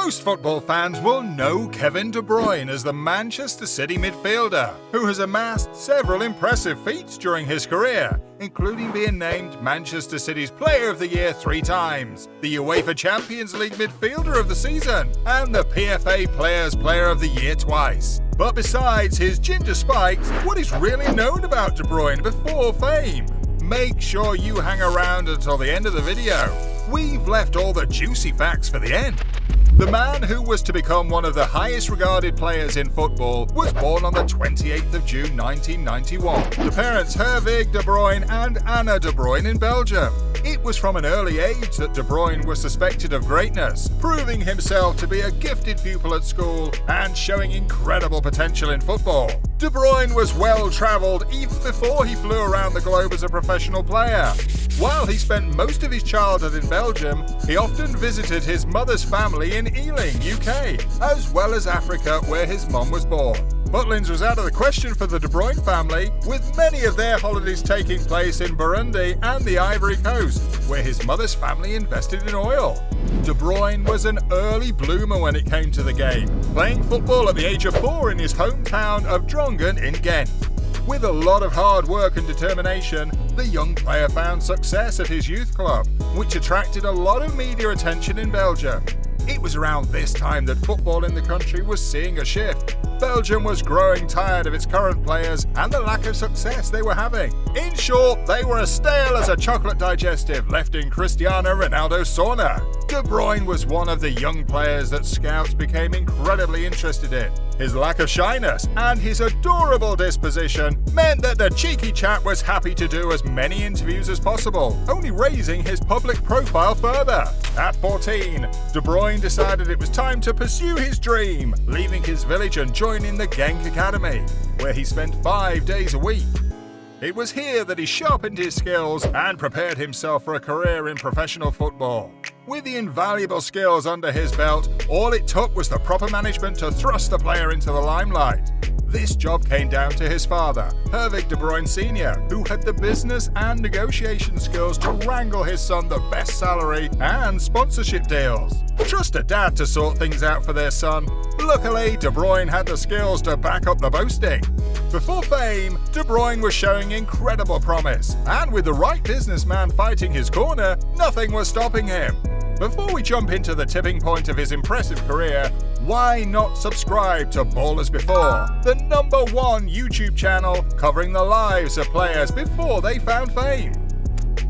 Most football fans will know Kevin De Bruyne as the Manchester City midfielder, who has amassed several impressive feats during his career, including being named Manchester City's Player of the Year 3 times, the UEFA Champions League Midfielder of the Season, and the PFA Players Player of the Year twice. But besides his ginger spikes, what is really known about De Bruyne before fame? Make sure you hang around until the end of the video. We've left all the juicy facts for the end. The man who was to become one of the highest regarded players in football was born on the 28th of June 1991. The parents Herwig De Bruyne and Anna De Bruyne in Belgium. It was from an early age that De Bruyne was suspected of greatness, proving himself to be a gifted pupil at school and showing incredible potential in football. De Bruyne was well-travelled even before he flew around the globe as a professional player. While he spent most of his childhood in Belgium, he often visited his mother's family in Ealing, UK, as well as Africa, where his mum was born. Butlins was out of the question for the De Bruyne family, with many of their holidays taking place in Burundi and the Ivory Coast, where his mother's family invested in oil. De Bruyne was an early bloomer when it came to the game, playing football at the age of 4 in his hometown of Drongen in Ghent. With a lot of hard work and determination, the young player found success at his youth club, which attracted a lot of media attention in Belgium. It was around this time that football in the country was seeing a shift. Belgium was growing tired of its current players and the lack of success they were having. In short, they were as stale as a chocolate digestive left in Cristiano Ronaldo's sauna. De Bruyne was one of the young players that scouts became incredibly interested in. His lack of shyness and his adorable disposition meant that the cheeky chap was happy to do as many interviews as possible, only raising his public profile further. At 14, De Bruyne decided it was time to pursue his dream, leaving his village and joining the Genk Academy, where he spent 5 days a week. It was here that he sharpened his skills and prepared himself for a career in professional football. With the invaluable skills under his belt, all it took was the proper management to thrust the player into the limelight. This job came down to his father, Herwig De Bruyne Sr., who had the business and negotiation skills to wrangle his son the best salary and sponsorship deals. Trust a dad to sort things out for their son. Luckily, De Bruyne had the skills to back up the boasting. Before fame, De Bruyne was showing incredible promise, and with the right businessman fighting his corner, nothing was stopping him. Before we jump into the tipping point of his impressive career, why not subscribe to Ballers Before, the #1 YouTube channel covering the lives of players before they found fame?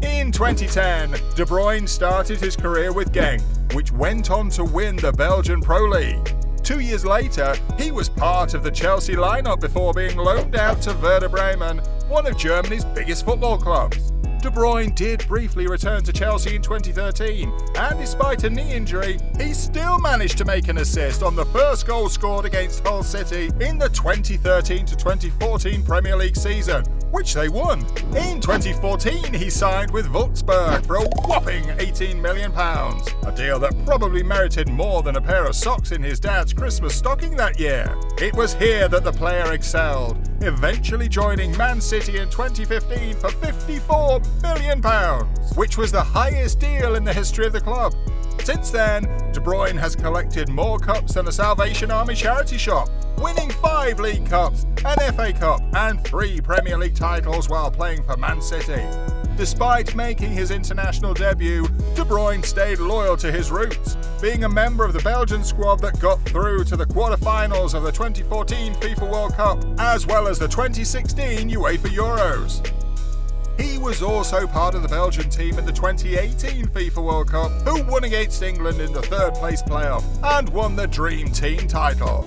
In 2010, De Bruyne started his career with Genk, which went on to win the Belgian Pro League. 2 years later, he was part of the Chelsea lineup before being loaned out to Werder Bremen, one of Germany's biggest football clubs. De Bruyne did briefly return to Chelsea in 2013, and despite a knee injury, he still managed to make an assist on the first goal scored against Hull City in the 2013-2014 Premier League season, which they won. In 2014, he signed with Wolfsburg for a whopping £18 million, a deal that probably merited more than a pair of socks in his dad's Christmas stocking that year. It was here that the player excelled, eventually joining Man City in 2015 for £54 million, which was the highest deal in the history of the club. Since then, De Bruyne has collected more cups than a Salvation Army charity shop, winning 5 League Cups, an FA Cup and 3 Premier League titles while playing for Man City. Despite making his international debut, De Bruyne stayed loyal to his roots, being a member of the Belgian squad that got through to the quarter-finals of the 2014 FIFA World Cup, as well as the 2016 UEFA Euros. He was also part of the Belgian team in the 2018 FIFA World Cup, who won against England in the third-place playoff and won the Dream Team title.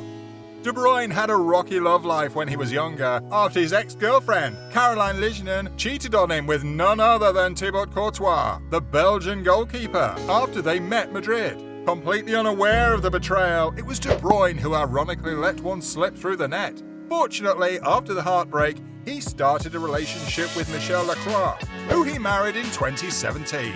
De Bruyne had a rocky love life when he was younger, after his ex-girlfriend, Caroline Lignen, cheated on him with none other than Thibaut Courtois, the Belgian goalkeeper, after they met Madrid. Completely unaware of the betrayal, it was De Bruyne who ironically let one slip through the net. Fortunately, after the heartbreak, he started a relationship with Michelle Lacroix, who he married in 2017.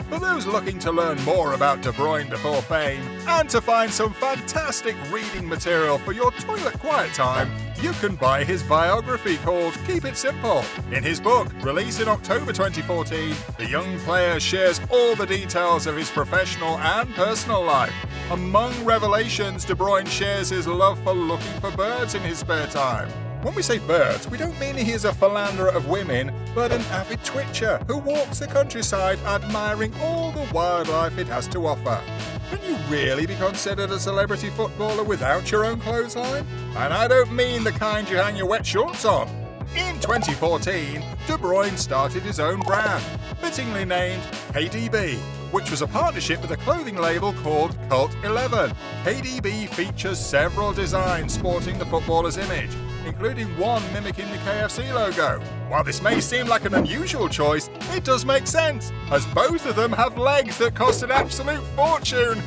For those looking to learn more about De Bruyne before fame and to find some fantastic reading material for your toilet quiet time, you can buy his biography called Keep It Simple. In his book, released in October 2014, the young player shares all the details of his professional and personal life. Among revelations, De Bruyne shares his love for looking for birds in his spare time. When we say birds, we don't mean he is a philanderer of women, but an avid twitcher who walks the countryside admiring all the wildlife it has to offer. Can you really be considered a celebrity footballer without your own clothesline? And I don't mean the kind you hang your wet shorts on. In 2014, De Bruyne started his own brand, fittingly named KDB, which was a partnership with a clothing label called Cult 11. KDB features several designs sporting the footballer's image, including one mimicking the KFC logo. While this may seem like an unusual choice, it does make sense, as both of them have legs that cost an absolute fortune.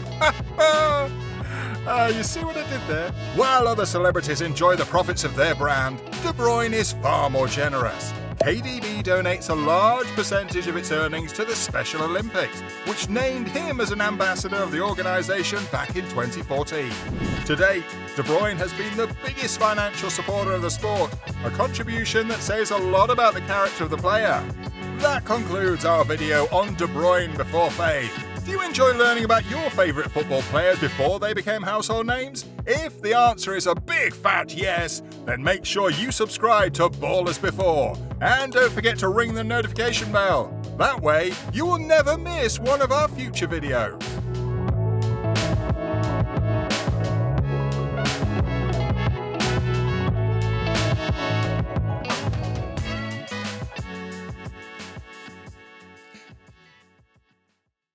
You see what I did there? While other celebrities enjoy the profits of their brand, De Bruyne is far more generous. KDB donates a large percentage of its earnings to the Special Olympics, which named him as an ambassador of the organisation back in 2014. To date, De Bruyne has been the biggest financial supporter of the sport, a contribution that says a lot about the character of the player. That concludes our video on De Bruyne before fame. Do you enjoy learning about your favourite football players before they became household names? If the answer is a big fat yes, then make sure you subscribe to Ballers Before. And don't forget to ring the notification bell. That way, you will never miss one of our future videos.